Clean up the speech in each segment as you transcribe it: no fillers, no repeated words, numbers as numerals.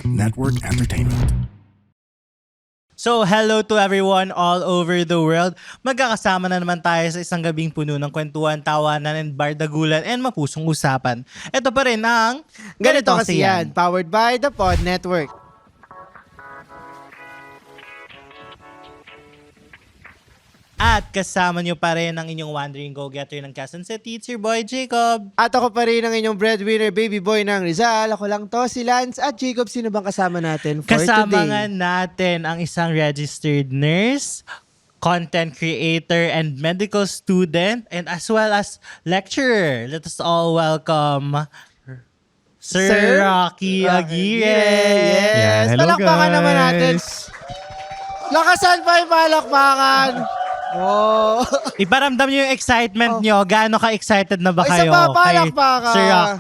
Network Entertainment. So, hello to everyone all over the world. Magkakasama na naman tayo sa isang gabing puno ng kwentuhan, tawanan, and bardagulan, and mapusong usapan. Ito pa rin ang Ganito kasi yan, powered by the Pod Network. At kasama nyo pa rin ang inyong wandering go-getter ng Quezon City. It's your boy, Jacob. At ako pa rin ang inyong breadwinner, baby boy ng Rizal. Ako lang to, si Lance. At Jacob, sino bang kasama natin for Kasama today? nga natin ang isang registered nurse, content creator, and medical student, and as well as lecturer. Let us all welcome Sir Rocky Aguirre. Yes. Yeah, hello, Palakpakan guys. naman natin. Lakasan pa yung palakpakan. Oh. Iparamdam nyo yung excitement nyo. Gaano ka-excited na ba Isa kayo? pa, kay palakpakan. Sir Rock?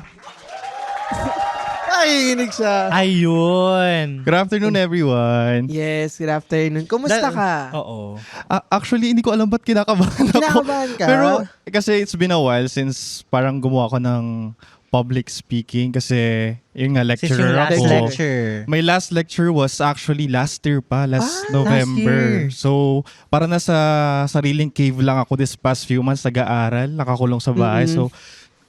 Nakikinig siya. Ayun. Good afternoon, everyone. Yes, good afternoon. Kumusta ka? Oo. Actually, hindi ko alam ba't kinakabahan ako. Kinakabahan ka? Pero kasi it's been a while since parang gumawa ako ng public speaking kasi yung nga Since yung lecturer last ako. lecture. My last lecture was actually last year pa, last last November. year. So, para nasa sariling cave lang ako this past few months, nag-aaral, nakakulong sa bahay. So,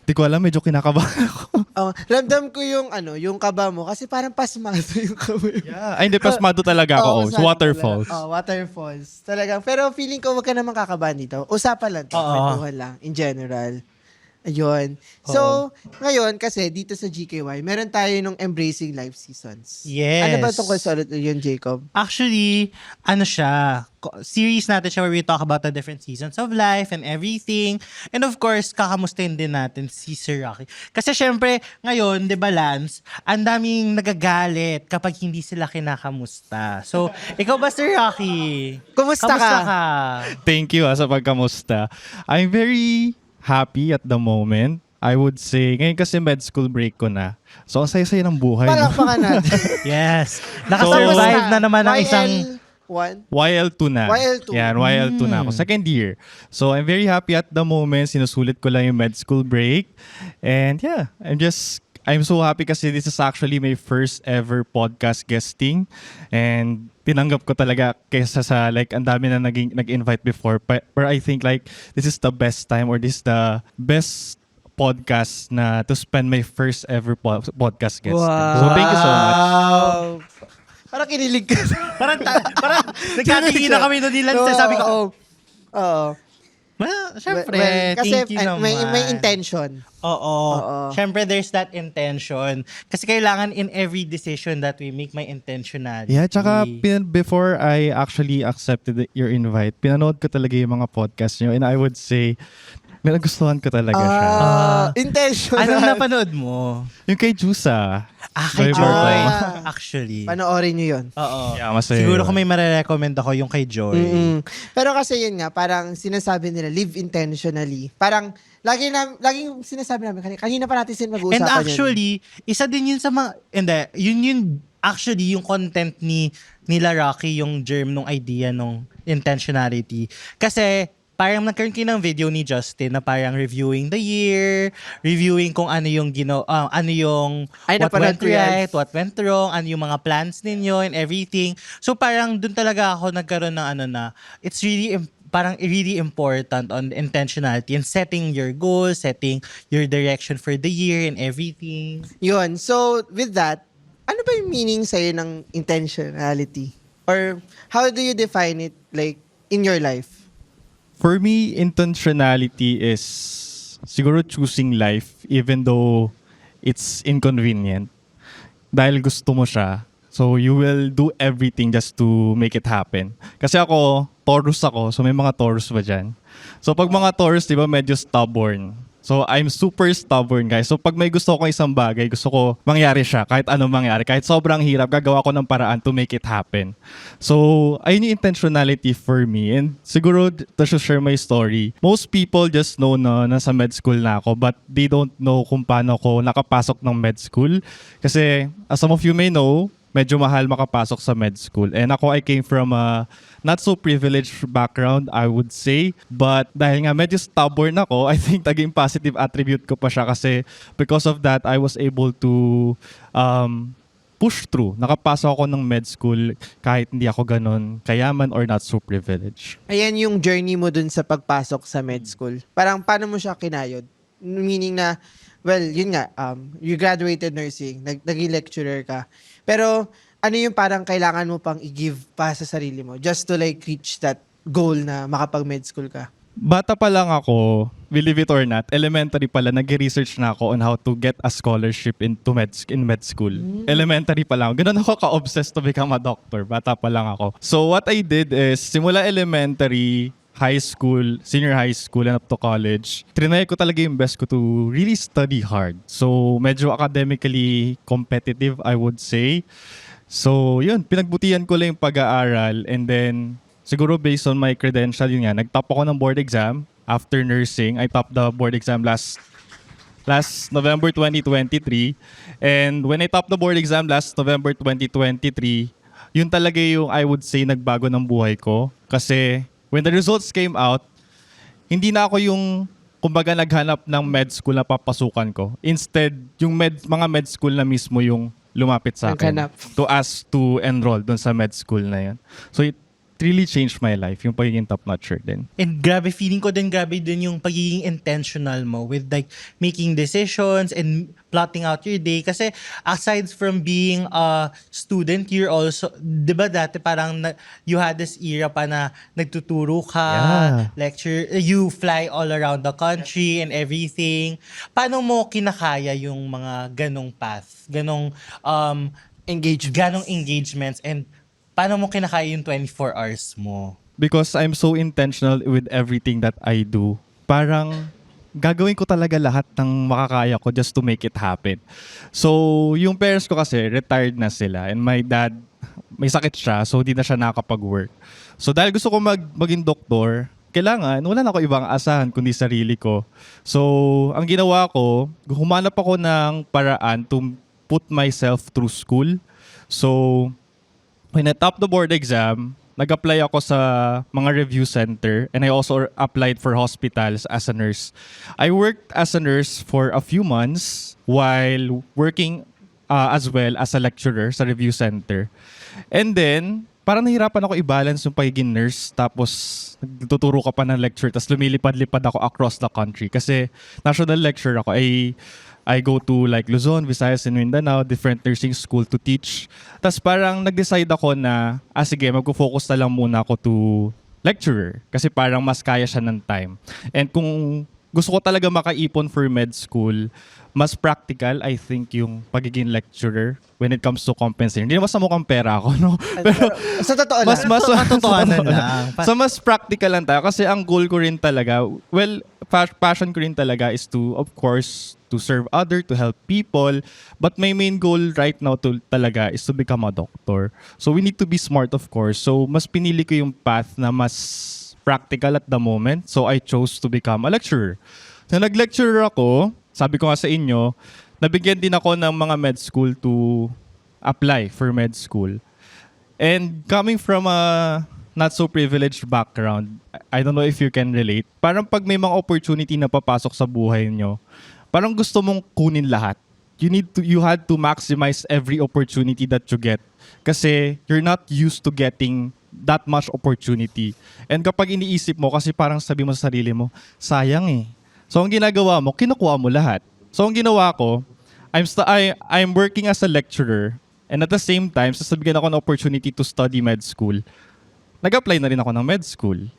di ko alam, medyo kinakabahan ako. Oh, ramdam ko yung yung kaba mo kasi parang pasmado yung kamay mo. Yeah. Ay, hindi, pasmado talaga ako. Oo, It's pasmado waterfalls. talaga. Oh, waterfalls. Talagang, pero feeling ko wag ka naman kakabahan dito. Usapan lang to, Oo. kwentuhan lang, in general. Ayun. So, ngayon, kasi dito sa GKY, meron tayo nung Embracing Life Seasons. Yes. Ano ba tungkol sa ulit yun, Jacob? Actually, ano siya, series natin siya where we talk about the different seasons of life and everything. And of course, kakamustahin din natin si Sir Rocky. Kasi syempre, ngayon, di ba Lance, ang daming nagagalit kapag hindi sila kinakamusta. So, ikaw ba Sir Rocky? Kumusta Kamusta ka? ka? Thank you sa pagkamusta. I'm very happy at the moment. I would say, ngayon kasi med school break ko na. So, ang saya-saya ng buhay. No? Palakpakan natin. Yes. Nakasurvive na naman ng isang... YL1? YL2 na. YL2. Yan, YL2 na ako. Second year. So, I'm very happy at the moment. Sinusulit ko lang yung med school break. And yeah, I'm so happy kasi this is actually my first ever podcast guesting. And tinanggap ko talaga kaysa sa like ang dami na nag-invite before. But I think like this is the best time or this is the best podcast na to spend my first ever podcast guesting. Wow. So thank you so much. Parang kinilig ka. parang nagkatingin na kami doon ni Lance. Sabi ko, Oo. syempre, Kasi thank you naman. may intention. Oo. Oo. Syempre, there's that intention. Kasi kailangan in every decision that we make, may intentionality. Yeah, tsaka before I actually accepted your invite, pinanood ko talaga yung mga podcast nyo and I would say, nagustuhan ko talaga siya. Intentional. Anong napanood mo? Yung kay Jusa. Kay Survivor Joy. ko. Actually. Panoorin nyo yun. Oo. Yeah, masaya Siguro yun. kung may marirecommend ako, yung kay Joy. Pero kasi yun nga, parang sinasabi nila, live intentionally. Parang, laging sinasabi namin, kanina pa natin mag-uusapan And yan. actually, isa din yun sa mga, yun actually yung content nila Rocky, yung germ nung idea nung intentionality. Kasi, parang nagkaroon kayo ng video ni Justin na parang reviewing the year, reviewing kung ano yung ano yung Ay, what went napanood ko yan. right, what went wrong, ano yung mga plans ninyo and everything. So parang dun talaga ako nagkaroon ng it's really parang really important on intentionality and setting your goals, setting your direction for the year and everything. Yun. So, with that, ano ba yung meaning sa'yo ng intentionality? Or, how do you define it, like, in your life? For me, intentionality is siguro choosing life even though it's inconvenient. Dahil gusto mo siya, so you will do everything just to make it happen. Kasi ako, Taurus ako, so may mga Taurus ba dyan? So pag mga Taurus, di ba, medyo stubborn. So I'm super stubborn, guys. So pag may gusto ko isang bagay, gusto ko mangyari siya, kahit anong mangyari. Kahit sobrang hirap, gagawa ko ng paraan to make it happen. So ayun yung intentionality for me. And siguro, to share my story, most people just know na nasa med school na ako, but they don't know kung paano ako nakapasok ng med school. Kasi as some of you may know, medyo mahal makapasok sa med school. And ako, I came from a not so privileged background, I would say. But dahil nga medyo stubborn ako, I think naging positive attribute ko pa siya kasi because of that, I was able to push through. Nakapasok ako ng med school kahit hindi ako ganun kayaman or not so privileged. Ayan yung journey mo dun sa pagpasok sa med school. Parang paano mo siya kinayod? Meaning na, well, yun nga, you graduated nursing, naging lecturer ka. Pero ano yung parang kailangan mo pang i-give pa sa sarili mo just to like reach that goal na makapag-med school ka? Bata pa lang ako, believe it or not, elementary pala, nag-research na ako on how to get a scholarship in med school. Elementary pa lang. Ganun ako ka-obsessed to become a doctor. Bata pa lang ako. So what I did is, simula elementary, high school, senior high school, and up to college, trinay ko talaga yung best ko to really study hard. So medyo academically competitive, I would say. So yun, pinagbutihan ko lang yung pag-aaral, and then siguro based on my credential, yun nga, nag-top ako ng board exam. After nursing, I topped the board exam last November 2023. And when I topped the board exam last November 2023, yun talaga yung, I would say, nagbago ng buhay ko. Kasi when the results came out, hindi na ako yung, kumbaga, naghanap ng med school na papasukan ko. Instead, yung mga med school na mismo yung lumapit sa akin Naghanap. to ask to enroll dun sa med school na yun. So it really changed my life, yung pagiging top-notcher din. And grabe, feeling ko din grabe din yung pagiging intentional mo with like making decisions and plotting out your day. Kasi aside from being a student, you're also, di ba dati parang you had this era pa na nagtuturo ka, lecture, you fly all around the country and everything. Paano mo kinakaya yung mga ganong path, ganong engagements, and paano mo kinakaya yung 24 hours mo? Because I'm so intentional with everything that I do. Parang gagawin ko talaga lahat ng makakaya ko just to make it happen. So, yung parents ko kasi, retired na sila. And my dad, may sakit siya, so di na siya nakakapag-work. So, dahil gusto ko maging doktor, kailangan, wala na ako ibang asahan kundi sarili ko. So, ang ginawa ko, humanap ako ng paraan to put myself through school. So, when I topped the board exam, nag-apply ako sa mga review center, and I also applied for hospitals as a nurse. I worked as a nurse for a few months while working as well as a lecturer sa review center. And then, parang nahirapan ako i-balance yung pagiging nurse, tapos nagtuturo ka pa ng lecture, tapos lumilipad-lipad ako across the country. Kasi national lecturer ako. I go to like Luzon, Visayas, and Mindanao, different nursing school to teach. Tapos parang nag-decide ako na, sige, mag-focus na lang muna ako to lecturer. Kasi parang mas kaya siya ng time. And kung gusto ko talaga makaipon for med school, mas practical, I think, yung pagiging lecturer when it comes to compensating. Hindi naman sa mukhang pera ako, no? Pero Sa totoo lang. mas Katotohanan lang. so mas practical lang tayo kasi ang goal ko rin talaga, well, passion ko rin talaga is to, of course, to serve other, to help people. But my main goal right now talaga is to become a doctor. So we need to be smart, of course. So mas pinili ko yung path na mas practical at the moment. So I chose to become a lecturer. So nag-lecturer ako, sabi ko nga sa inyo, nabigyan din ako ng mga med school to apply for med school. And coming from a not so privileged background, I don't know if you can relate, parang pag may mga opportunity na papasok sa buhay nyo, parang gusto mong kunin lahat. You had to maximize every opportunity that you get. Kasi you're not used to getting that much opportunity. And kapag iniisip mo, kasi parang sabi mo sa sarili mo, sayang eh. So ang ginagawa mo, kinukuha mo lahat. So ang ginawa ko, I'm working as a lecturer, and at the same time, sasabigyan ako ng opportunity to study med school. Nag-apply na rin ako ng med school.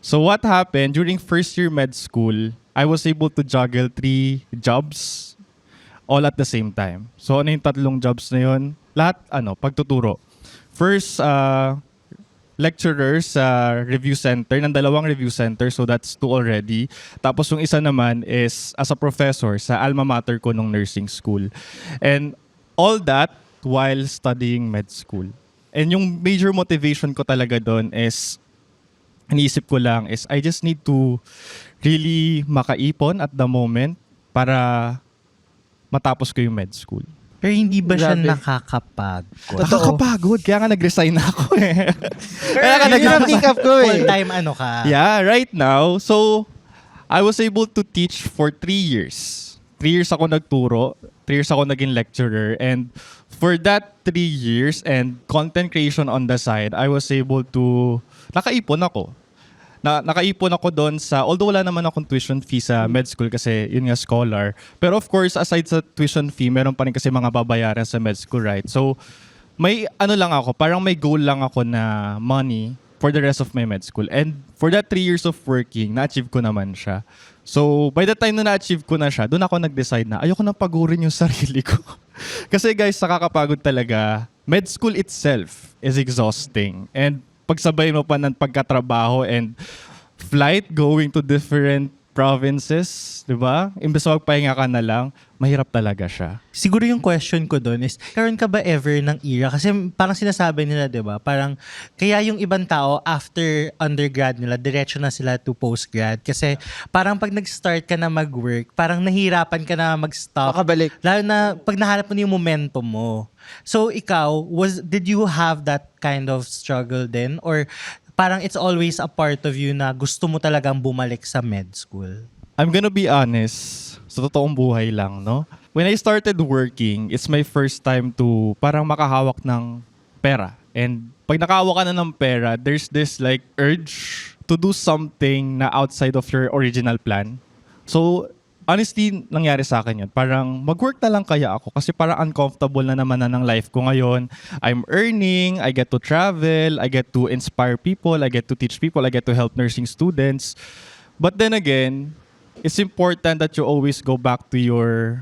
So what happened, during first year med school, I was able to juggle 3 jobs all at the same time. So ano yung 3 jobs na yun? Lahat, pagtuturo. First, lecturer sa review center, ng 2 review center, so that's 2 already. Tapos yung isa naman is as a professor sa alma mater ko nung nursing school. And all that while studying med school. And yung major motivation ko talaga doon is, iniisip ko lang is, I just need to really makaipon at the moment para matapos ko yung med school. Pero hindi ba siya Grabe. nakakapagod? Nakakapagod. Kaya nga nag-resign na ako eh. Kaya nga Yun yung pick up ko eh. Full-time ka? Yeah, right now. So, I was able to teach for 3 years. 3 years ako nagturo. 3 years ako naging lecturer. And for that 3 years and content creation on the side, I was able to, nakaipon ako. Nakaipon ako doon sa, although wala naman akong tuition fee sa med school kasi yun nga scholar. Pero of course, aside sa tuition fee, meron pa rin kasi mga babayaran sa med school, right? So, may ano lang ako, parang may goal lang ako na money for the rest of my med school. And for that 3 years of working, na-achieve ko naman siya. So, by the time na na-achieve ko na siya, doon ako nag-decide na ayoko nang pagurin yung sarili ko. Kasi guys, nakakapagod talaga. Med school itself is exhausting. And pagsabay mo pa ng pagkatrabaho and flight going to different provinces, di ba? Imbes na magpahinga ka na lang, mahirap talaga siya. Siguro yung question ko doon is, karon ka ba ever ng era? Kasi parang sinasabi nila, di ba? Parang, kaya yung ibang tao, after undergrad nila, diretso na sila to postgrad. Kasi parang pag nag-start ka na mag-work, parang nahirapan ka na mag-stop. Makabalik. Lalo na pag nahanap mo na yung momentum mo. So ikaw, did you have that kind of struggle din? Or parang it's always a part of you na gusto mo talagang bumalik sa med school? I'm gonna be honest, sa totoong buhay lang, no? When I started working, it's my first time to parang makahawak ng pera. And pag nakahawak ka na ng pera, there's this like urge to do something na outside of your original plan. So, honestly, nangyari sa akin yun. Parang mag-work na lang kaya ako kasi parang uncomfortable na naman na ng life ko ngayon. I'm earning, I get to travel, I get to inspire people, I get to teach people, I get to help nursing students. But then again, it's important that you always go back to your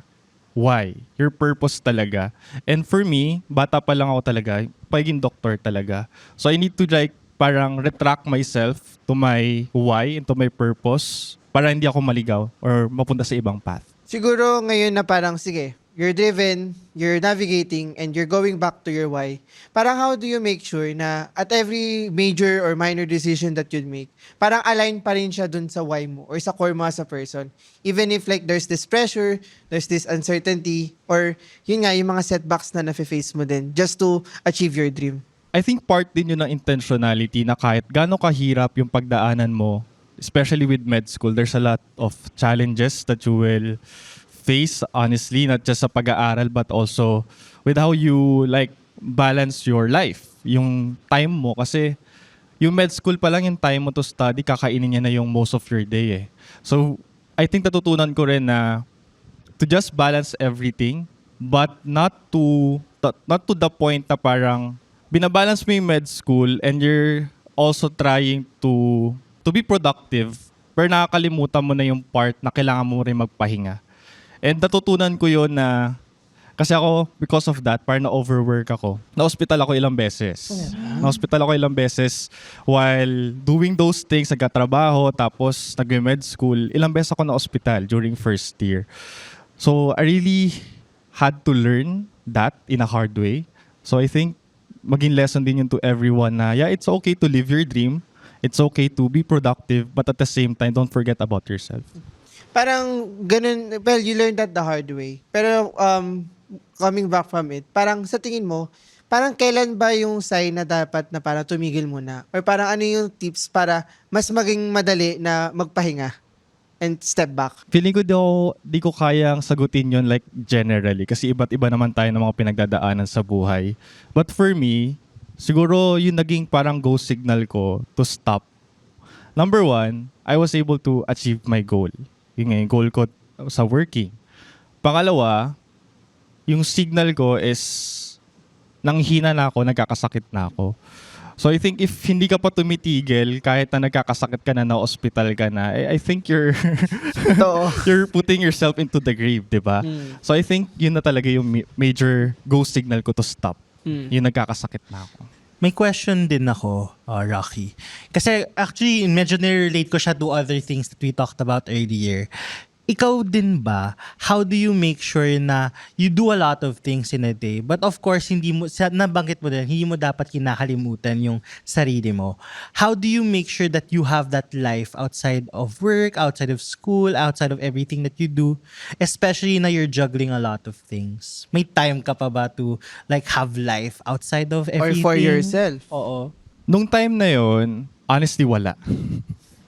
why, your purpose talaga. And for me, bata pa lang ako talaga, pagiging doctor talaga. So I need to like parang retract myself to my why and to my purpose para hindi ako maligaw or mapunta sa ibang path. Siguro ngayon na parang, sige, you're driven, you're navigating, and you're going back to your why. Parang how do you make sure na at every major or minor decision that you'd make, parang align pa rin siya dun sa why mo or sa core mo as a person. Even if like there's this pressure, there's this uncertainty, or yun nga, yung mga setbacks na nafe-face mo din just to achieve your dream. I think part din yun ng intentionality na kahit gaano kahirap yung pagdaanan mo, especially with med school, there's a lot of challenges that you will face, honestly, not just sa pag-aaral but also with how you like balance your life, yung time mo. Kasi yung med school pa lang yung time mo to study, kakainin niya na yung most of your day eh. So, I think natutunan ko rin na to just balance everything but not to the point na parang binabalance mo yung med school and you're also trying to be productive, pero nakakalimutan mo na yung part na kailangan mo rin magpahinga. And natutunan ko yun na, kasi ako, because of that, parang na-overwork ako. Na-hospital ako ilang beses. Na-hospital ako ilang beses while doing those things, nagkatrabaho, tapos nag-med school. Ilang beses ako na-hospital during first year. So, I really had to learn that in a hard way. So, I think, maging lesson din yun to everyone na, yeah, it's okay to live your dream. It's okay to be productive, but at the same time, don't forget about yourself. Parang ganun, well, you learned that the hard way. Pero coming back from it, parang sa tingin mo, parang kailan ba yung sign na dapat na parang tumigil muna? Or parang ano yung tips para mas maging madali na magpahinga and step back? Feeling ko di ko kayang sagutin yon like generally kasi iba't iba naman tayo ng mga pinagdadaanan sa buhay. But for me, siguro yung naging parang go signal ko to stop. Number 1, I was able to achieve my goal. Yung goal ko sa working. Pangalawa, yung signal ko is nanghina na ako, nagkakasakit na ako. So I think if hindi ka pa tumitigil, kahit na nagkakasakit ka na hospital ka na, I think you're you're putting yourself into the grave, di ba? So I think yun na talaga yung major go signal ko to stop. Yung nagkakasakit na ako. May question din ako, Rocky. Kasi actually, medyo nirelate ko siya to other things that we talked about earlier. Ikaw din ba, how do you make sure na you do a lot of things in a day, but of course, nabanggit mo din, hindi mo dapat kinakalimutan yung sarili mo. How do you make sure that you have that life outside of work, outside of school, outside of everything that you do, especially na you're juggling a lot of things? May time ka pa ba to like have life outside of Or everything? for yourself? Oo. Nung time na yon, honestly, wala.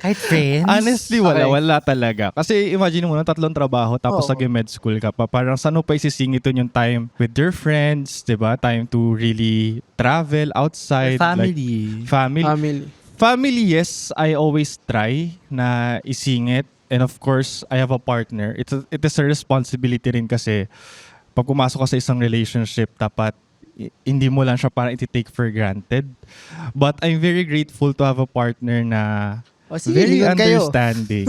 Kahit friends? Honestly, Okay. wala talaga. Kasi imagine mo na 3 trabaho tapos Oo. nag-med school ka pa. Parang saan mo pa isisingitin yung time with your friends, 'di ba? Time to really travel outside. Family. Like, family. Family. Family, yes, I always try na isingit. And of course, I have a partner. It is a responsibility rin kasi pag pumasok ka sa isang relationship, dapat hindi mo lang siya parang iti-take for granted. But I'm very grateful to have a partner na O sige, very lingon kayo. understanding.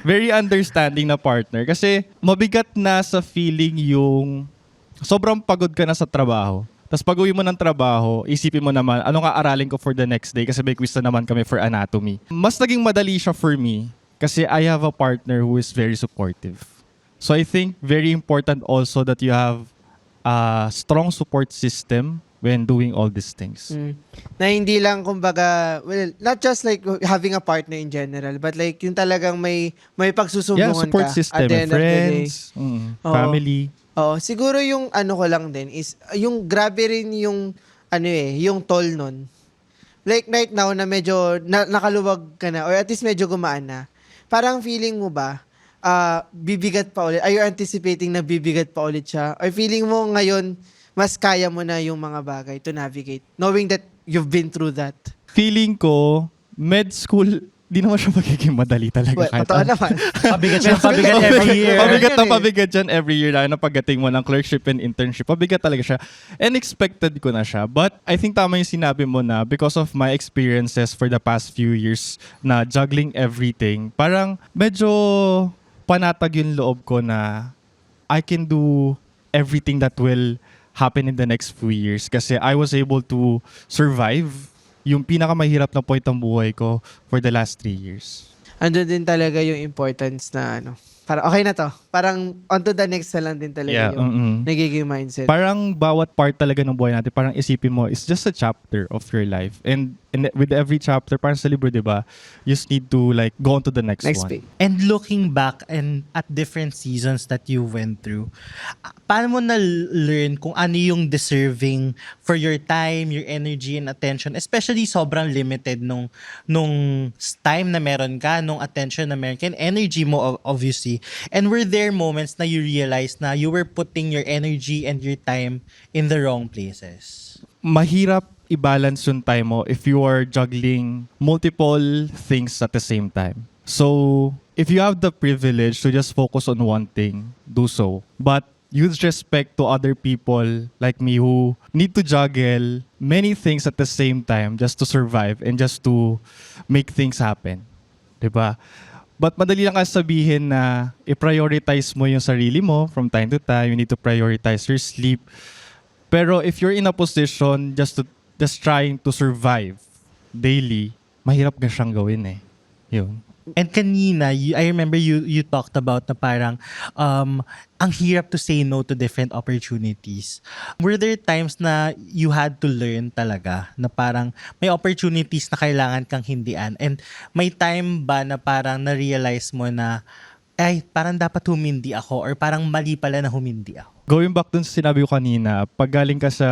Very understanding na partner. Kasi mabigat na sa feeling yung sobrang pagod ka na sa trabaho. Tapos pag uwi mo ng trabaho, isipin mo naman, ano nga aralin ko for the next day kasi may quiz na naman kami for anatomy. Mas naging madali siya for me kasi I have a partner who is very supportive. So I think very important also that you have a strong support system when doing all these things. Na hindi lang kumbaga, well, not just like having a partner in general, but like yung talagang may Yeah, pagsusumbungan support ka system, at the end of the day. friends, Oo. family. Oo, siguro yung ano ko lang din is, yung grabe rin yung, yung toll nun. Like right now na medyo nakaluwag ka na, or at least medyo gumaan na, parang feeling mo ba, bibigat pa ulit? Are you anticipating na bibigat pa ulit siya? Or feeling mo ngayon, mas kaya mo na yung mga bagay to navigate, knowing that you've been through that? Feeling ko, med school, di naman siya magiging madali talaga. Well, kahit totoo ano. naman. Pabigat siya, pabigat every year. Pabigat na Ganun eh. pabigat dyan every year lalo na pagdating mo ng clerkship and internship. Pabigat talaga siya. And expected ko na siya. But I think tama yung sinabi mo na because of my experiences for the past few years na juggling everything, parang medyo panatag yung loob ko na I can do everything that will happen in the next few years kasi I was able to survive yung pinakamahirap na point ng buhay ko for the last 3 years. Andun din talaga yung importance na parang okay na to. Parang on to the next na lang din talaga yung nagiging mindset. Parang bawat part talaga ng buhay natin, parang isipin mo, it's just a chapter of your life. And with every chapter, parang sa libro, di ba, you just need to like go on to the next one. page. And looking back and at different seasons that you went through, paano mo na-learn kung ano yung deserving for your time, your energy and attention, especially sobrang limited nung time na meron ka, nung attention na meron ka, and energy mo obviously. And were there moments na you realized na you were putting your energy and your time in the wrong places? Mahirap i-balance yung time mo if you are juggling multiple things at the same time. So, if you have the privilege to just focus on one thing, do so. But use respect to other people like me who need to juggle many things at the same time just to survive and just to make things happen. Diba? But madali lang kasi sabihin na i-prioritize mo yung sarili mo from time to time. You need to prioritize your sleep. Pero if you're in a position just trying to survive daily, mahirap ka siyang gawin eh. Yun. And kanina, I remember you talked about na parang ang hirap to say no to different opportunities. Were there times na you had to learn talaga na parang may opportunities na kailangan kang hindian? And may time ba na parang na-realize mo na ay, parang dapat humindi ako or parang mali pala na humindi ako? Going back dun sa sinabi ko kanina, pag galing ka sa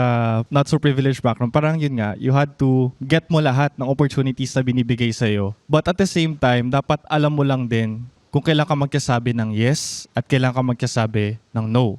not so privileged background, parang yun nga, you had to get mo lahat ng opportunities na binibigay sa'yo. But at the same time, dapat alam mo lang din kung kailan ka magkasabi ng yes at kailan ka magkasabi ng no.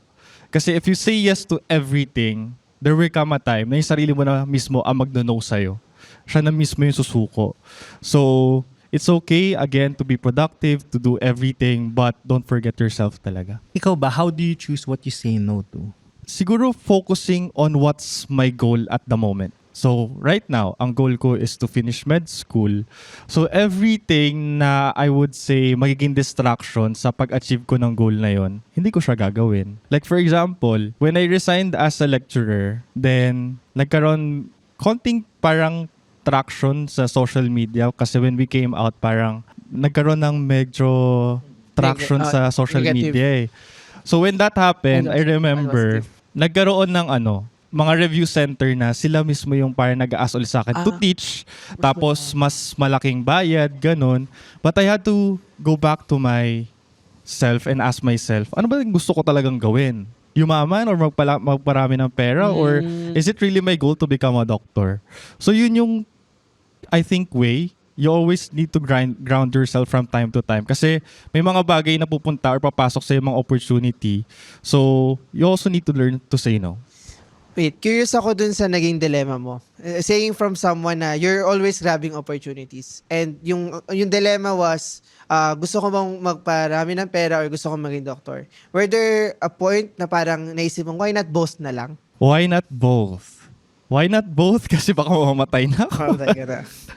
Kasi if you say yes to everything, there will come a time na yung sarili mo na mismo ang magno-no sa'yo. Siya na mismo yung susuko. So, it's okay, again, to be productive, to do everything, but don't forget yourself talaga. Ikaw ba, how do you choose what you say no to? Siguro focusing on what's my goal at the moment. So, right now, ang goal ko is to finish med school. So, everything na I would say magiging distraction sa pag-achieve ko ng goal na yon, hindi ko siya gagawin. Like, for example, when I resigned as a lecturer, then nagkaroon konting parang traction sa social media kasi when we came out, parang nagkaroon ng medyo traction sa social negative. media eh. So, when that happened, I remember, nagkaroon ng mga review center na sila mismo yung parang nag-ask ulit sa akin to teach. Tapos, mas malaking bayad, ganun. But I had to go back to myself and ask myself, ano ba yung gusto ko talagang gawin? Yumaman or magparami ng pera? Or is it really my goal to become a doctor? So, yun yung, I think, way you always need to ground yourself from time to time. Kasi may mga bagay na pupunta or papasok sa mga opportunity. So, you also need to learn to say no. Wait, curious ako dun sa naging dilemma mo. Saying from someone na you're always grabbing opportunities. And yung dilemma was, gusto ko bang magparami ng pera or gusto ko maging doktor? Were there a point na parang naisip mo, why not both na lang? Why not both? Why not both? Kasi baka mamamatay na ako.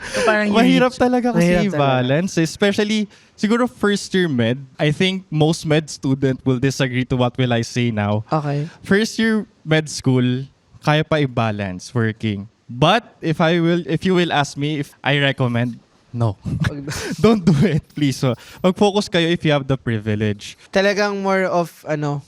So, parang Mahirap talaga kasi Mahirap talaga. i-balance. Especially, siguro first year med. I think most med student will disagree to what will I say now. Okay. First year med school, kaya pa i-balance working. But if you will ask me if I recommend, no. Don't do it, please. So, mag-focus kayo if you have the privilege. Talagang more of,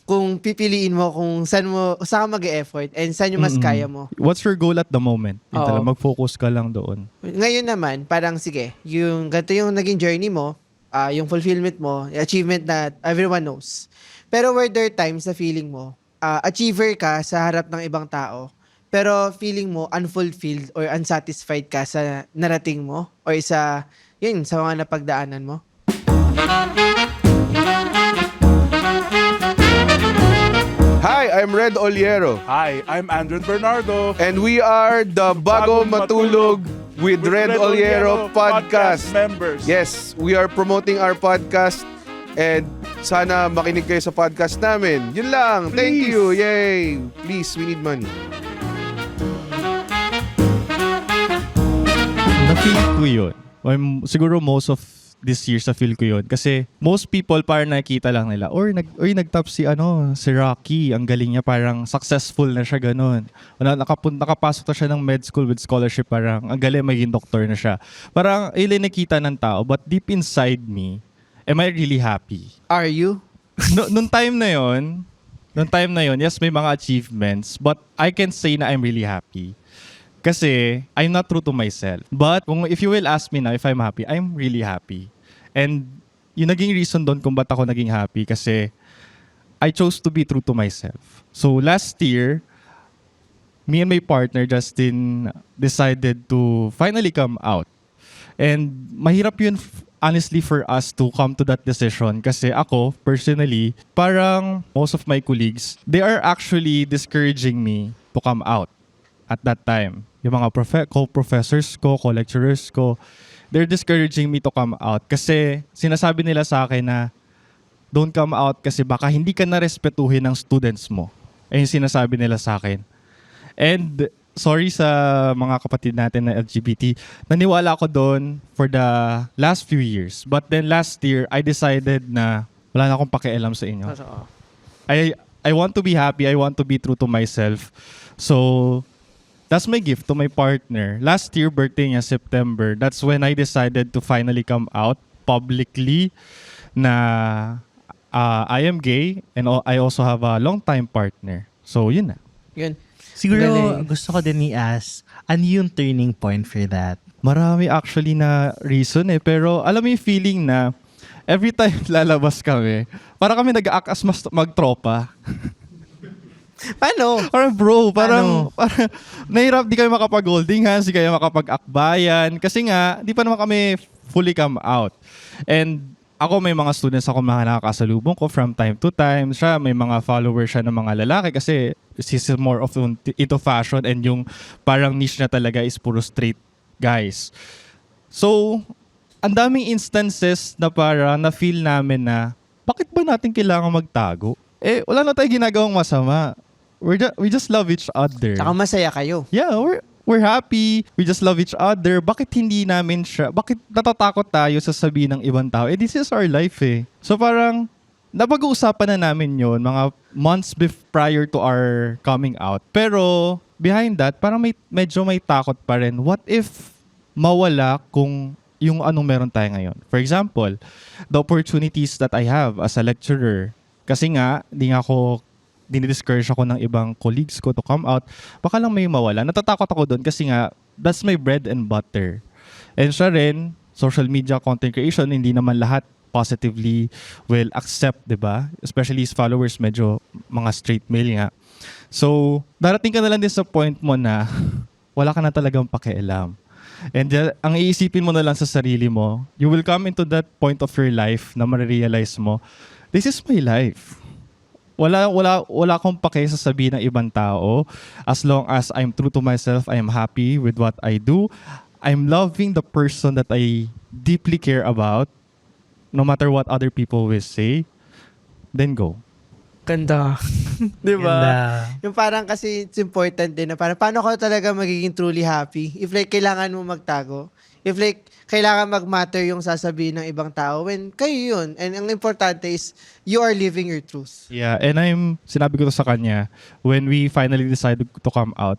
kung pipiliin mo kung saan ka mag-e-effort and saan yung mas kaya mo. What's your goal at the moment? Yun Oo. talaga, mag-focus ka lang doon. Ngayon naman, parang sige, ganito yung naging journey mo, yung fulfillment mo, yung achievement na everyone knows. Pero were there times na feeling mo, achiever ka sa harap ng ibang tao, pero feeling mo unfulfilled or unsatisfied ka sa narating mo or sa mga napagdaanan mo? Hi, I'm Red Oliero. Hi, I'm Andrew Bernardo. And we are the Bago Matulog with Red Oliero podcast. Members. Yes, we are promoting our podcast and sana makinig kayo sa podcast namin. Yun lang. Thank Please. you. Yay. Please, we need money. Na-feel ko yun. Siguro most of this year sa feel ko yun. Kasi most people parang nakikita lang nila, nag-top si Rocky. Ang galing niya, parang successful na siya, ganun. Nakapasok na siya ng med school with scholarship, parang ang galing, maging doktor na siya. Parang ilan nakita ng tao, but deep inside me, am I really happy? Are you? Nung time na yon, yes, may mga achievements, but I can say na I'm really happy. Kasi I'm not true to myself. But if you will ask me now if I'm happy, I'm really happy. And yung naging reason doon kung ba't ako naging happy kasi I chose to be true to myself. So last year, me and my partner Justin decided to finally come out. And mahirap yun honestly for us to come to that decision kasi ako personally, parang most of my colleagues, they are actually discouraging me to come out at that time. Yung mga co-professors ko, co-lecturers ko, they're discouraging me to come out kasi sinasabi nila sa akin na don't come out kasi baka hindi ka na-respetuhin ng students mo. Ayun yung sinasabi nila sa akin. And sorry sa mga kapatid natin na LGBT, naniwala ako doon for the last few years. But then last year, I decided na wala na akong pakialam sa inyo. I want to be happy. I want to be true to myself. So, that's my gift to my partner. Last year, birthday niya, September, that's when I decided to finally come out publicly na I am gay and I also have a long-time partner. So, yun na. Yun. Siguro, Galing. gusto ko din i-ask, ano yung turning point for that? Marami actually na reason pero alam mo yung feeling na every time lalabas kami, para kami nag-act as magtropa. Paano? Parang bro, parang nahirap, di kayo makapag-holding hands, di kayo makapag-akbayan. Kasi nga, di pa naman kami fully come out. And ako may mga students ako mga nakakasalubong ko from time to time. Siya, may mga followers siya ng mga lalaki kasi he's more of into fashion and yung parang niche na talaga is puro straight guys. So, ang daming instances na para na-feel namin na bakit ba natin kailangan magtago? Wala na tayong ginagawang masama. We just love each other. Saka masaya kayo. Yeah, we're happy. We just love each other. Bakit hindi namin siya? Bakit natatakot tayo sa sabihin ng ibang tao? This is our life eh. So parang, napag-uusapan na namin yon mga months prior to our coming out. Pero, behind that, parang medyo may takot pa rin. What if mawala kung yung anong meron tayo ngayon? For example, the opportunities that I have as a lecturer. Kasi nga, dinidiscourage ako ng ibang colleagues ko to come out, baka lang may mawala. Natatakot ako doon kasi nga, that's my bread and butter. And siya rin, social media content creation, hindi naman lahat positively will accept, di ba? Especially his followers, medyo mga straight male nga. So, darating ka na lang din sa point mo na wala ka na talagang pakialam. And ang iisipin mo na lang sa sarili mo, you will come into that point of your life na marirealize mo, this is my life. Wala akong pake sa sabihin ng ibang tao. As long as I'm true to myself, I am happy with what I do. I'm loving the person that I deeply care about, no matter what other people will say, then go. Ganda. Di ba? Ganda. Yung parang kasi it's important din na parang paano ka talaga magiging truly happy if like kailangan mo magtago. If like kailangan mag-matter yung sasabihin ng ibang tao when kayo yun. And ang importante is you are living your truth. Yeah, and sinabi ko to sa kanya, when we finally decided to come out,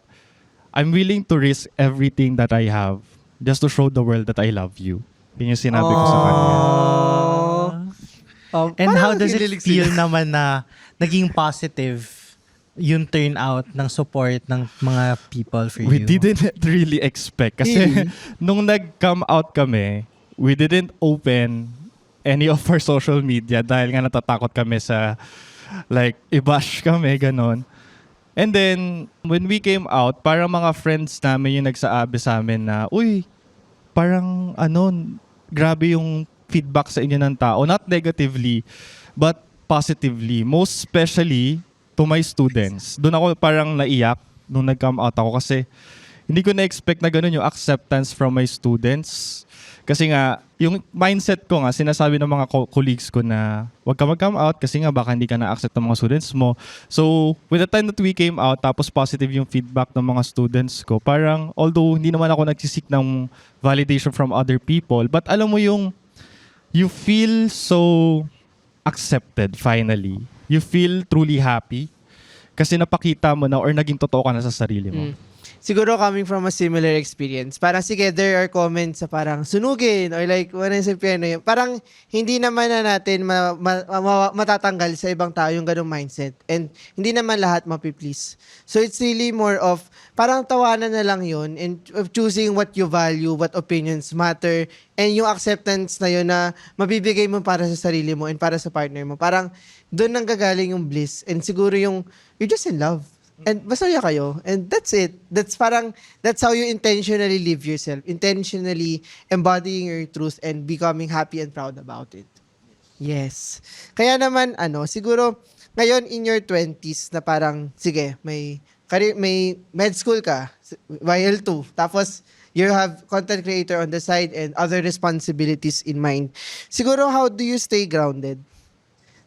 I'm willing to risk everything that I have just to show the world that I love you. Yun yung sinabi ko sa kanya. And how parang does it nililig feel sila. naman na naging positive yung turnout ng support ng mga people for We you? didn't really expect. Kasi nung nag-come out kami, we didn't open any of our social media dahil nga natatakot kami sa like, i-bash kami, ganon. And then, when we came out, parang mga friends namin yung nagsabi sa amin na, uy, parang grabe yung feedback sa inyo ng tao. Not negatively, but positively. Most especially to my students. Doon ako parang naiyak nung nag-come out ako kasi hindi ko na-expect na ganun yung acceptance from my students. Kasi nga, yung mindset ko nga, sinasabi ng mga colleagues ko na wag ka mag-come out kasi nga baka hindi ka na-accept ng mga students mo. So, with the time that we came out, tapos positive yung feedback ng mga students ko, parang although hindi naman ako nagsisik ng validation from other people, but alam mo yung you feel so accepted finally. You feel truly happy kasi napakita mo na or naging totoo ka na sa sarili mo. Siguro coming from a similar experience, parang sige, there are comments sa parang sunugin or like, wala sa piano yun. Parang hindi naman na natin matatanggal sa ibang tao yung ganong mindset. And hindi naman lahat mapiplease. So it's really more of, parang tawanan na lang yun and of choosing what you value, what opinions matter, and yung acceptance na yun na mabibigay mo para sa sarili mo and para sa partner mo. Parang doon nang gagaling yung bliss. And siguro yung, you're just in love. And masaya kayo. And that's it. That's how you intentionally live yourself. Intentionally embodying your truth and becoming happy and proud about it. Yes. Kaya naman, siguro, ngayon in your 20s na parang, sige, may med school ka, YL2, tapos you have content creator on the side and other responsibilities in mind. Siguro, how do you stay grounded?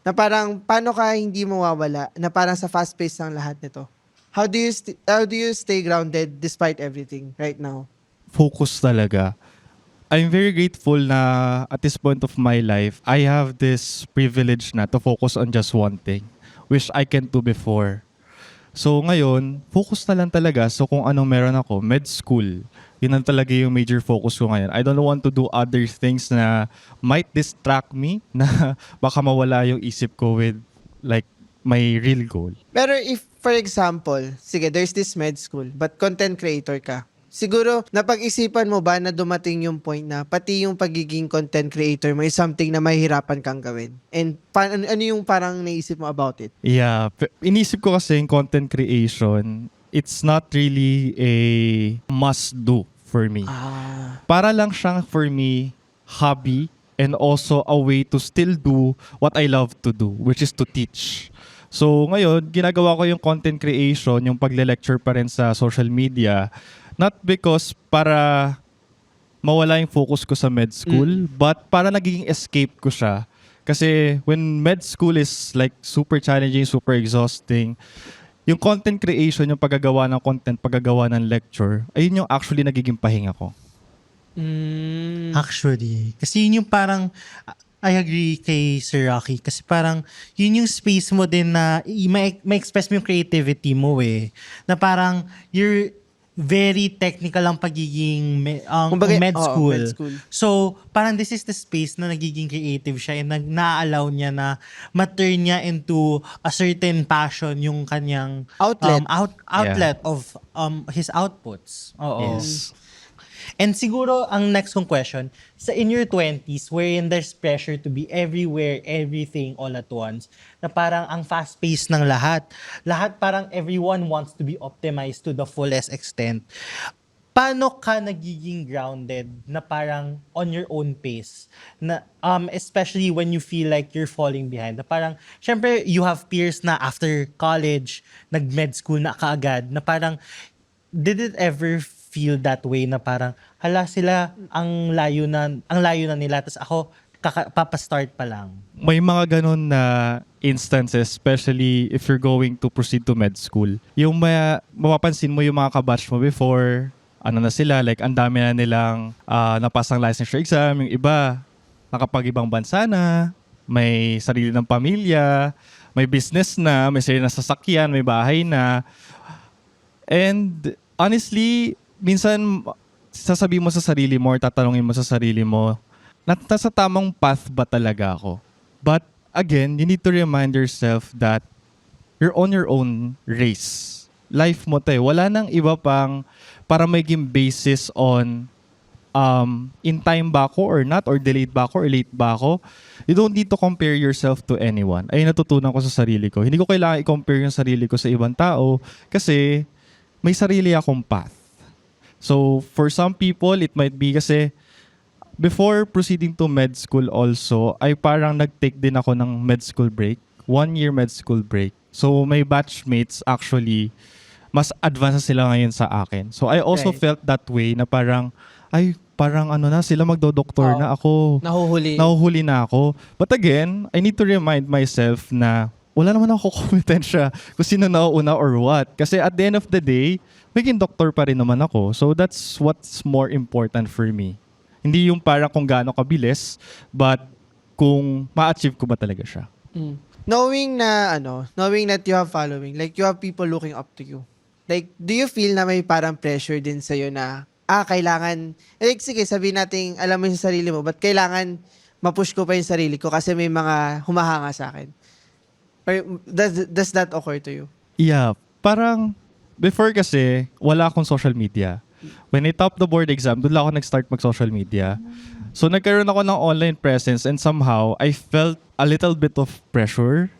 Na parang, paano ka hindi mawawala? Na parang sa fast pace ng lahat nito. How do you stay grounded despite everything right now? Focus talaga. I'm very grateful na at this point of my life, I have this privilege na to focus on just one thing, which I can't do before. So ngayon, focus na lang talaga. So kung anong meron ako, med school, yun lang talaga yung major focus ko ngayon. I don't want to do other things na might distract me, na baka mawala yung isip ko with like my real goal. Pero if, for example, sige, there's this med school, but content creator ka. Siguro, napag-isipan mo ba na dumating yung point na pati yung pagiging content creator mo is something na mahihirapan kang gawin? And ano yung parang naisip mo about it? Yeah. Inisip ko kasi yung content creation, it's not really a must-do for me. Para lang siyang, for me, hobby and also a way to still do what I love to do, which is to teach. So ngayon, ginagawa ko yung content creation, yung pagle-lecture pa rin sa social media, not because para mawala yung focus ko sa med school, but para nagiging escape ko siya. Kasi when med school is like super challenging, super exhausting, yung content creation, yung paggagawa ng content, paggagawa ng lecture, ayun yung actually nagiging pahinga ko. Actually. Kasi yun yung parang, I agree kay Sir Rocky. Kasi parang, yun yung space mo din na ma-express mo yung creativity mo eh. Na parang, you're very technical ang pagiging Kumbaga, med school. med school. So, parang this is the space na nagiging creative siya and na-allow niya na ma-turn niya into a certain passion yung kanyang Outlet. outlet of his outputs. Oo. Yes. And siguro, ang next kong question, in your 20s, wherein there's pressure to be everywhere, everything, all at once, na parang ang fast pace ng lahat parang everyone wants to be optimized to the fullest extent. paano ka nagiging grounded na parang on your own pace? Na, especially when you feel like you're falling behind. Na parang, syempre, you have peers na after college, nag-med school na kaagad, na parang, did it ever feel that way na parang, hala sila, ang layo na nila, tapos ako, papastart pa lang. May mga ganun na instances, especially if you're going to proceed to med school. Yung mapapansin mo yung mga kabatch mo before, ano na sila, like ang dami na nilang napasang licensure exam, yung iba nakapag-ibang bansa na, may sarili ng pamilya, may business na, may sarili na sasakyan, may bahay na. And honestly, minsan sasabihin mo sa sarili mo or tatanungin mo sa sarili mo, nasa tamang path ba talaga ako? But again, you need to remind yourself that you're on your own race. Life mo tayo. Wala nang iba pang para maging basis on in time ba ako or not, or delayed ba ako or late ba ako. You don't need to compare yourself to anyone. Ay natutunan ko sa sarili ko. Hindi ko kailangan i-compare yung sarili ko sa ibang tao kasi may sarili akong path. So for some people, it might be kasi before proceeding to med school also, ay parang nag-take din ako ng med school break. 1 year med school break. So my batchmates actually, mas advanced na sila ngayon sa akin. So I also felt that way na parang, ay parang ano na, sila magdo-doktor na ako. Nahuhuli na ako. But again, I need to remind myself na wala naman ako kompetensya kung sino nauuna or what. Kasi at the end of the day, maging doktor pa rin naman ako. So that's what's more important for me. Hindi yung parang kung gaano kabilis, but kung ma-achieve ko ba talaga siya. Knowing that you have following, like you have people looking up to you. Like, do you feel na may parang pressure din sa'yo na, kailangan, like sige, sabihin natin, alam mo yung sarili mo, but kailangan mapush ko pa yung sarili ko kasi may mga humahanga sa akin. Or does that occur to you? Yeah, parang before kasi, wala akong social media. When I topped the board exam, doon lang ako nag-start mag-social media. So nagkaroon ako ng online presence and somehow, I felt a little bit of pressure.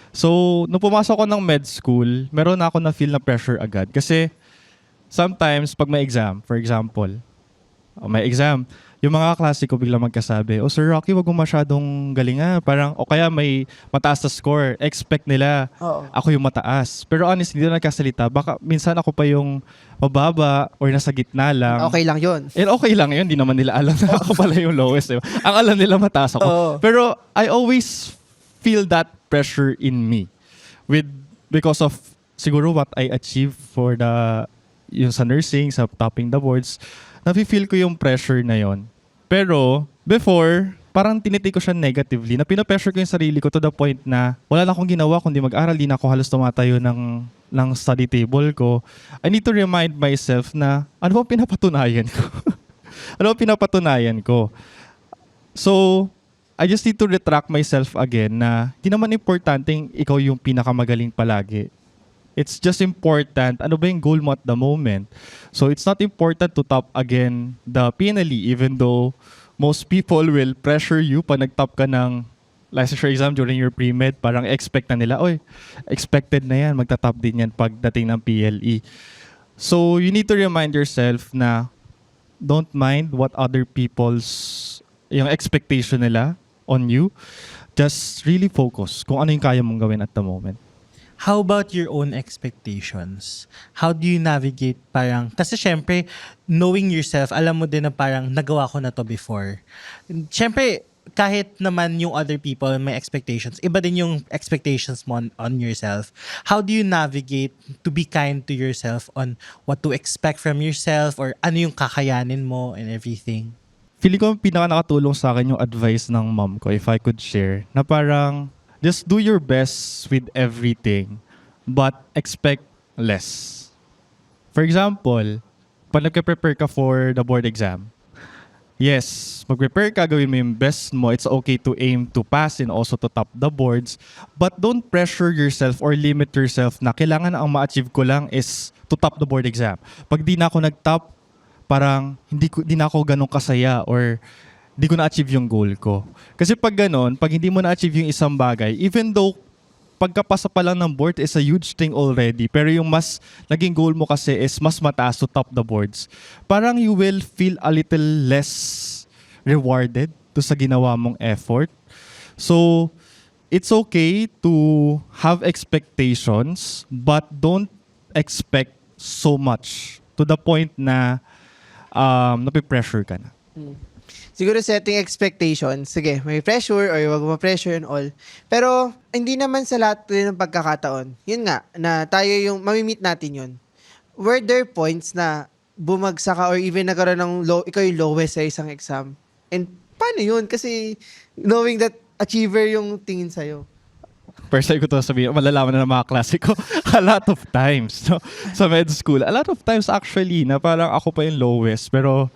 So, nung pumasok ako ng med school, meron na ako na feel na pressure agad. Kasi sometimes, pag may exam, for example, may exam, yung mga klase ko bigla magkasabi, Sir Rocky, wag mo masyadong galingan. Parang, o kaya may mataas na score. Expect nila, ako yung mataas. Pero honestly, hindi na nagkasalita. Baka minsan ako pa yung mababa or nasa gitna lang. Okay lang yun. And okay lang yun. Hindi naman nila alam na ako pala yung lowest. Diba? Ang alam nila mataas ako. Pero I always feel that pressure in me. Because of siguro what I achieved for yung sa nursing, sa topping the boards, nafe-feel ko yung pressure na yon. Pero, before, parang tinitake ko siya negatively, na pinapressure ko yung sarili ko to the point na wala na akong ginawa kundi mag-aral, di na ako halos tumatayo ng study table ko. I need to remind myself na, ano bang pinapatunayan ko? Ano bang pinapatunayan ko? So, I just need to retract myself again na di naman importanteng ikaw yung pinakamagaling palagi. It's just important, ano ba yung goal mo at the moment? So it's not important to top again the PNLE even though most people will pressure you pag nag-top ka ng licensure exam during your pre-med. Parang expect na nila, expected na yan, magta-top din yan pagdating ng PLE. So you need to remind yourself na don't mind what other people's yung expectation nila on you. Just really focus kung ano yung kaya mong gawin at the moment. How about your own expectations? How do you navigate parang, kasi syempre, knowing yourself, alam mo din na parang nagawa ko na to before. Syempre, kahit naman yung other people may expectations, iba din yung expectations mo on yourself. How do you navigate to be kind to yourself on what to expect from yourself or ano yung kakayanin mo and everything? Feeling ko pinaka nakatulong sa akin yung advice ng mom ko, if I could share, na parang, just do your best with everything, but expect less. For example, pag nagka-prepare ka for the board exam, yes, mag-prepare ka, gawin mo yung best mo. It's okay to aim to pass and also to top the boards. But don't pressure yourself or limit yourself na kailangan ang ma-achieve ko lang is to top the board exam. Pag di na ako nag-top, parang di na ako ganun kasaya or di ko na-achieve yung goal ko. Kasi pag ganon, pag hindi mo na-achieve yung isang bagay, even though pagkapasa pa lang ng board is a huge thing already. Pero yung mas naging goal mo kasi is mas mataas to top the boards. Parang you will feel a little less rewarded to sa ginawa mong effort. So, it's okay to have expectations but don't expect so much to the point na napipressure ka na. Siguro setting expectations. Sige, may pressure or wag mo pressure and all. Pero, hindi naman sa lahat din ng pagkakataon. Yun nga, na tayo yung, mamimit natin yun. Were there points na bumagsak ka or even nagkaroon ng ikaw yung lowest sa isang exam? And paano yun? Kasi knowing that achiever yung tingin sa'yo. First time ko to sabihin, malalaman na ng mga klase ko, a lot of times, no? Sa med school. A lot of times actually, na parang ako pa yung lowest, pero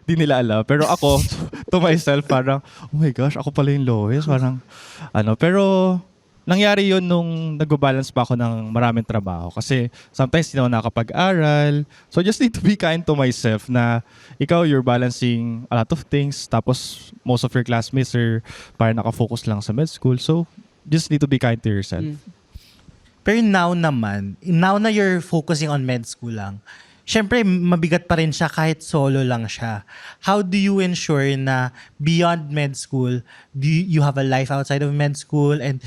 di nila alam. Pero ako, to myself, parang, oh my gosh, ako pala yung lowest. Parang, pero nangyari yun nung nag-balance pa ako ng maraming trabaho. Kasi sometimes hindi ako nakapag-aral. So I just need to be kind to myself na ikaw, you're balancing a lot of things. Tapos most of your classmates are parang nakafocus lang sa med school. So just need to be kind to yourself. Pero now naman, now na you're focusing on med school lang, syempre mabigat pa rin siya kahit solo lang siya. How do you ensure na beyond med school, you have a life outside of med school and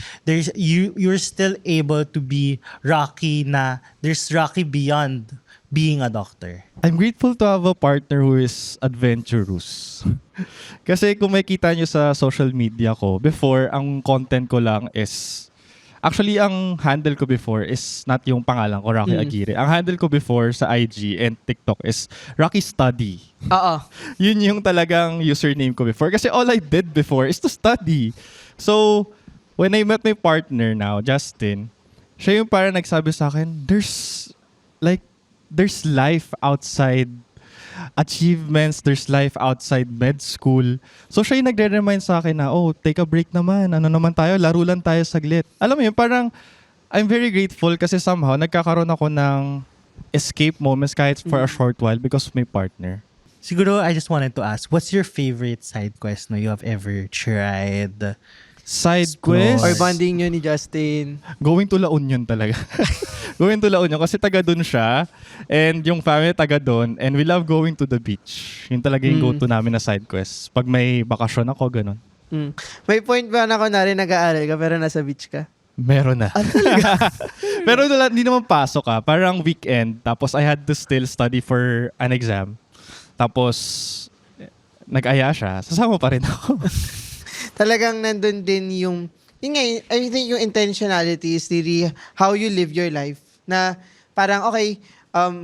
you're still able to be Rocky na there's Rocky beyond being a doctor? I'm grateful to have a partner who is adventurous. Kasi kung makita nyo sa social media ko, before, ang content ko lang is... Actually, ang handle ko before is not yung pangalan ko, Rocky Aguirre. Ang handle ko before sa IG and TikTok is Rocky Study. Oo. Yun yung talagang username ko before. Kasi all I did before is to study. So, when I met my partner now, Justin, siya yung parang nagsabi sa akin, there's life outside achievements, there's life outside med school. So siya yung nagre-remind sa akin na, oh, take a break naman. Ano naman tayo? Laro lang tayo saglit. Alam mo yun, parang I'm very grateful kasi somehow nagkakaroon ako ng escape moments kahit for a short while because of my partner. Siguro, I just wanted to ask, what's your favorite side quest na you have ever tried? Side quest? Or bonding nyo ni Justin. Going to La Union talaga. Going to La Union kasi taga doon siya and yung family taga doon and we love going to the beach. Yun talaga yung go-to namin na side quest. Pag may bakasyon ako, ganun. May point ba na kunwari nag-aaral ka pero nasa beach ka? Meron na. Pero hindi naman pasok ka. Parang weekend. Tapos I had to still study for an exam. Tapos nag-aya siya. Sasama pa rin ako. Talagang nandun din yung nga, I think yung intentionality is really how you live your life. Na parang, okay,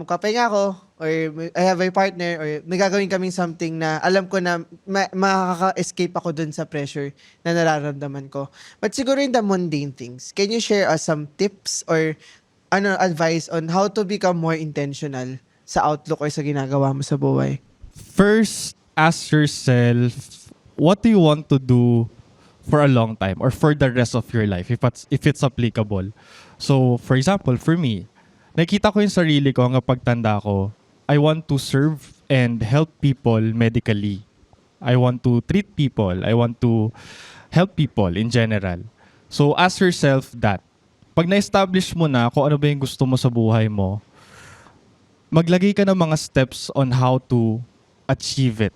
kapahinga ako, or I have a partner, or may gagawin kaming something na alam ko na makaka-escape ako dun sa pressure na nararamdaman ko. But siguro in the mundane things, can you share us some tips or advice on how to become more intentional sa outlook or sa ginagawa mo sa buhay? First, ask yourself, what do you want to do for a long time or for the rest of your life if it's applicable. So, for example, for me, nakita ko yung sarili ko hanggang pagtanda ko, I want to serve and help people medically. I want to treat people. I want to help people in general. So, ask yourself that. Pag na-establish mo na kung ano ba yung gusto mo sa buhay mo, maglagay ka ng mga steps on how to achieve it.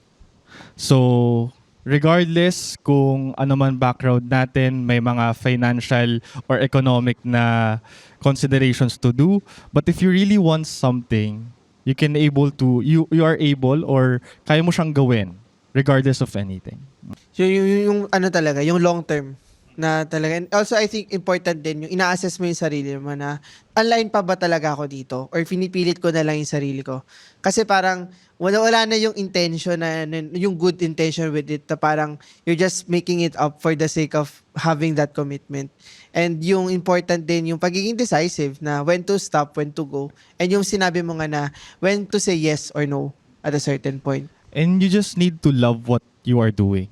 So, regardless kung ano man background natin, may mga financial or economic na considerations to do. But if you really want something, you are able or kaya mo siyang gawin regardless of anything. So, yung talaga, yung long term na talaga. And also, I think important din yung ina-assess mo yung sarili mo na online pa ba talaga ako dito or pinipilit ko na lang yung sarili ko. Kasi parang wala na yung intention na yung good intention with it na parang you're just making it up for the sake of having that commitment. And yung important din yung pagiging decisive na when to stop, when to go. And yung sinabi mo nga na when to say yes or no at a certain point. And you just need to love what you are doing.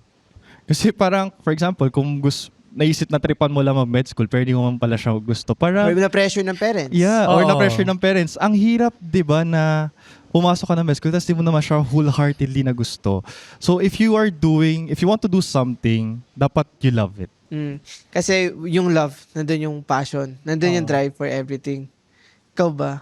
Kasi parang, for example, kung naisip na tripan mo lang mag-med school pero hindi mo man pala siya gusto. Parang, or na-pressure ng parents. Yeah, or na-pressure ng parents. Ang hirap, di ba, na pumasok ka ng med school tapos di mo naman siya wholeheartedly na gusto. So if you want to do something, dapat you love it. Kasi yung love, nandun yung passion, nandun yung Oo. drive for everything. Ikaw ba?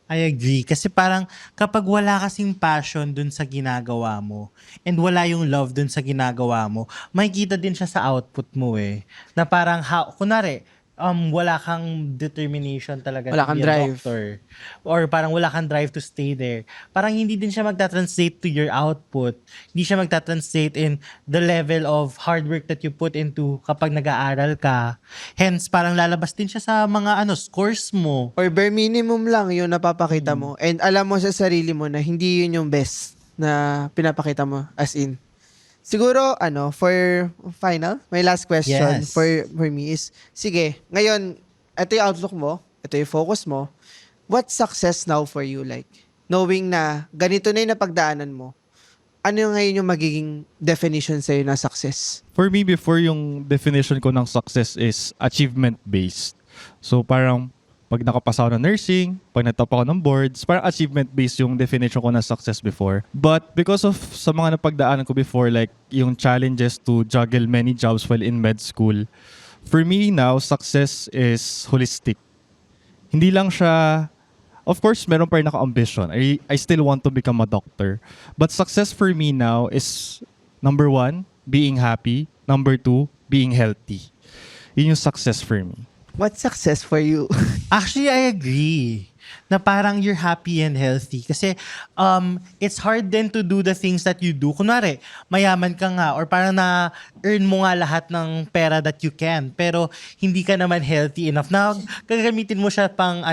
I agree. Kasi parang kapag wala kasing passion dun sa ginagawa mo and wala yung love dun sa ginagawa mo, makikita din siya sa output mo eh. Na parang, kunwari, wala kang determination talaga Wala to kang be a drive. doctor. Or parang wala kang drive to stay there. Parang hindi din siya magta-translate to your output. Hindi siya magta-translate in the level of hard work that you put into kapag nag-aaral ka. Hence, parang lalabas din siya sa mga scores mo. Or bare minimum lang yung napapakita mo. And alam mo sa sarili mo na hindi yun yung best na pinapakita mo. As in. Siguro, for final, my last question Yes. for me is, sige, ngayon, ito yung outlook mo, ito yung focus mo. What's success now for you? Like, knowing na ganito na yung napagdaanan mo, ano yung ngayon yung magiging definition sa'yo na success? For me, before yung definition ko ng success is achievement-based. So parang pag nakapasa ako ng nursing, pag natap ako ng boards, parang achievement-based yung definition ko ng success before. But because of sa mga napagdaanan ko before, like yung challenges to juggle many jobs while in med school, for me now, success is holistic. Hindi lang siya, of course, meron pa rin ako-ambition. I still want to become a doctor. But success for me now is, number 1, being happy. Number 2, being healthy. Yun yung success for me. What's success for you? Actually, I agree na parang you're happy and healthy. Kasi it's hard then to do the things that you do. Kunwari, mayaman ka nga or parang na-earn mo nga lahat ng pera that you can. Pero hindi ka naman healthy enough na gagamitin mo siya pang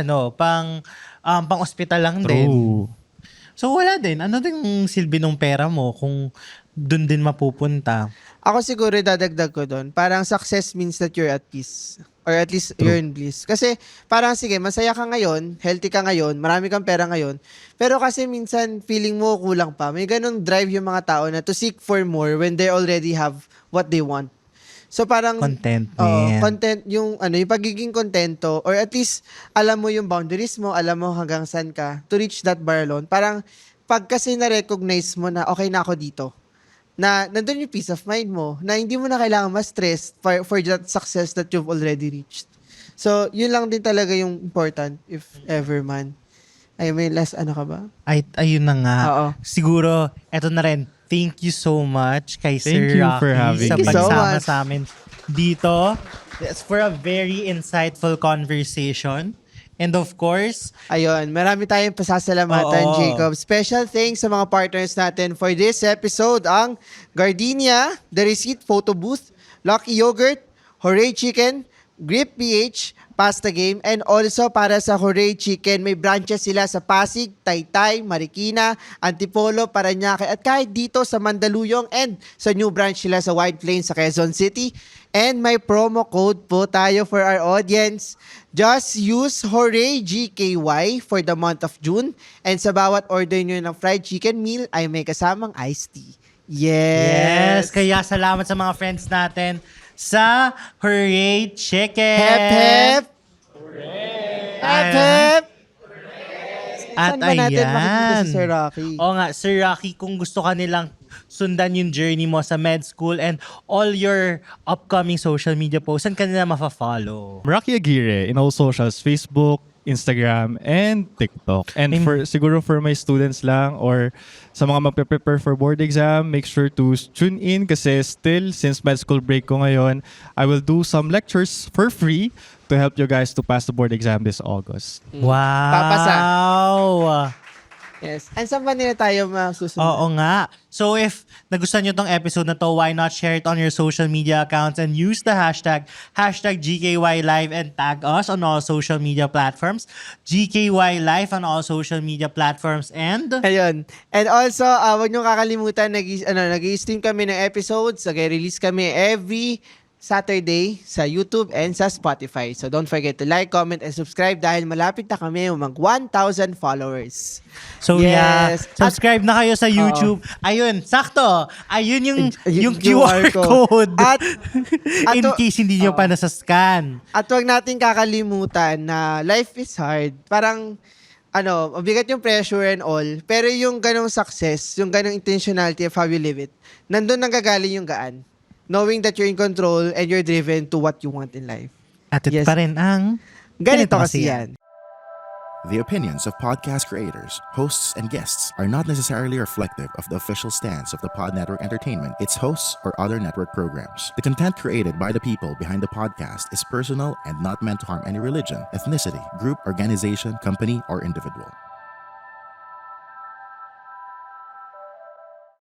ospital lang din. True. So wala din. Ano din yung silbi ng pera mo kung dun din mapupunta? Ako siguro dadagdag ko doon. Parang success means that you're at peace. Or at least you're in bliss. Kasi parang sige, masaya ka ngayon, healthy ka ngayon, marami kang pera ngayon. Pero kasi minsan feeling mo kulang pa. May ganun drive yung mga tao na to seek for more when they already have what they want. So parang Contentment. content yung yung pagiging kontento or at least alam mo yung boundaries mo, alam mo hanggang saan ka to reach that bar alone. Parang pag kasi na-recognize mo na okay na ako dito, na nandun yung peace of mind mo, na hindi mo na kailangan ma-stress for that success that you've already reached. So, yun lang din talaga yung important, if ever man. Ay, may last ka ba? Ayun na nga. Oo. Siguro, eto na rin. Thank you so much kay Thank Sir you Rocky for having sa me. Thank you so pagsama much. sa amin dito. It's for a very insightful conversation. And of course, Ayun, marami tayong pasasalamatan, Oo. Jacob. Special thanks sa mga partners natin for this episode, ang Gardenia, The Receipt Photo Booth, Lucky Yogurt, Hooray Chicken, Grip PH, Pasta Game, and also para sa Hooray Chicken, may branches sila sa Pasig, Taytay, Marikina, Antipolo, Parañaque, at kahit dito sa Mandaluyong and sa new branch sila sa White Plains sa Quezon City. And may promo code po tayo for our audience. Just use Hooray GKY for the month of June. And sa bawat order nyo ng fried chicken meal ay may kasamang iced tea. yes, kaya salamat sa mga friends natin sa Hooray Chicken. Hep, hep! Hep, hep! At Saan ba natin makikita ayan. si Sir Rocky? Oo nga, Sir Rocky, kung gusto ka nilang sundan yung journey mo sa med school and all your upcoming social media posts, saan ka nila mafa-follow? Rocky Aguirre in all socials, Facebook, Instagram, and TikTok. And siguro for my students lang or sa mga magpe-prepare for board exam, make sure to tune in kasi still, since med school break ko ngayon, I will do some lectures for free to help you guys to pass the board exam this August. Wow! Papasa. Yes. And saan ba nila tayo masusunod? Oo nga. So if nagustuhan nyo tong episode na to, why not share it on your social media accounts and use the hashtag GKYLive and tag us on all social media platforms. GKYLive on all social media platforms and... Ayun. And also, huwag nyo kakalimutan, nag-stream kami ng episodes. Nag-release kami every Saturday sa YouTube and sa Spotify. So don't forget to like, comment, and subscribe dahil malapit na kami mag 1,000 followers. So Yes. subscribe na kayo sa YouTube. Ayun, sakto. Ayun yung QR code. At In case hindi nyo pa nasa-scan. At wag natin kakalimutan na life is hard. Parang, mabigat yung pressure and all. Pero yung ganong success, yung ganong intentionality of how you live it, nandun nanggagaling yung gaan. knowing that you're in control and you're driven to what you want in life. At ito Yes. pa rin ang Ganito kasi yan. The opinions of podcast creators, hosts, and guests are not necessarily reflective of the official stance of the Pod Network Entertainment, its hosts, or other network programs. The content created by the people behind the podcast is personal and not meant to harm any religion, ethnicity, group, organization, company, or individual.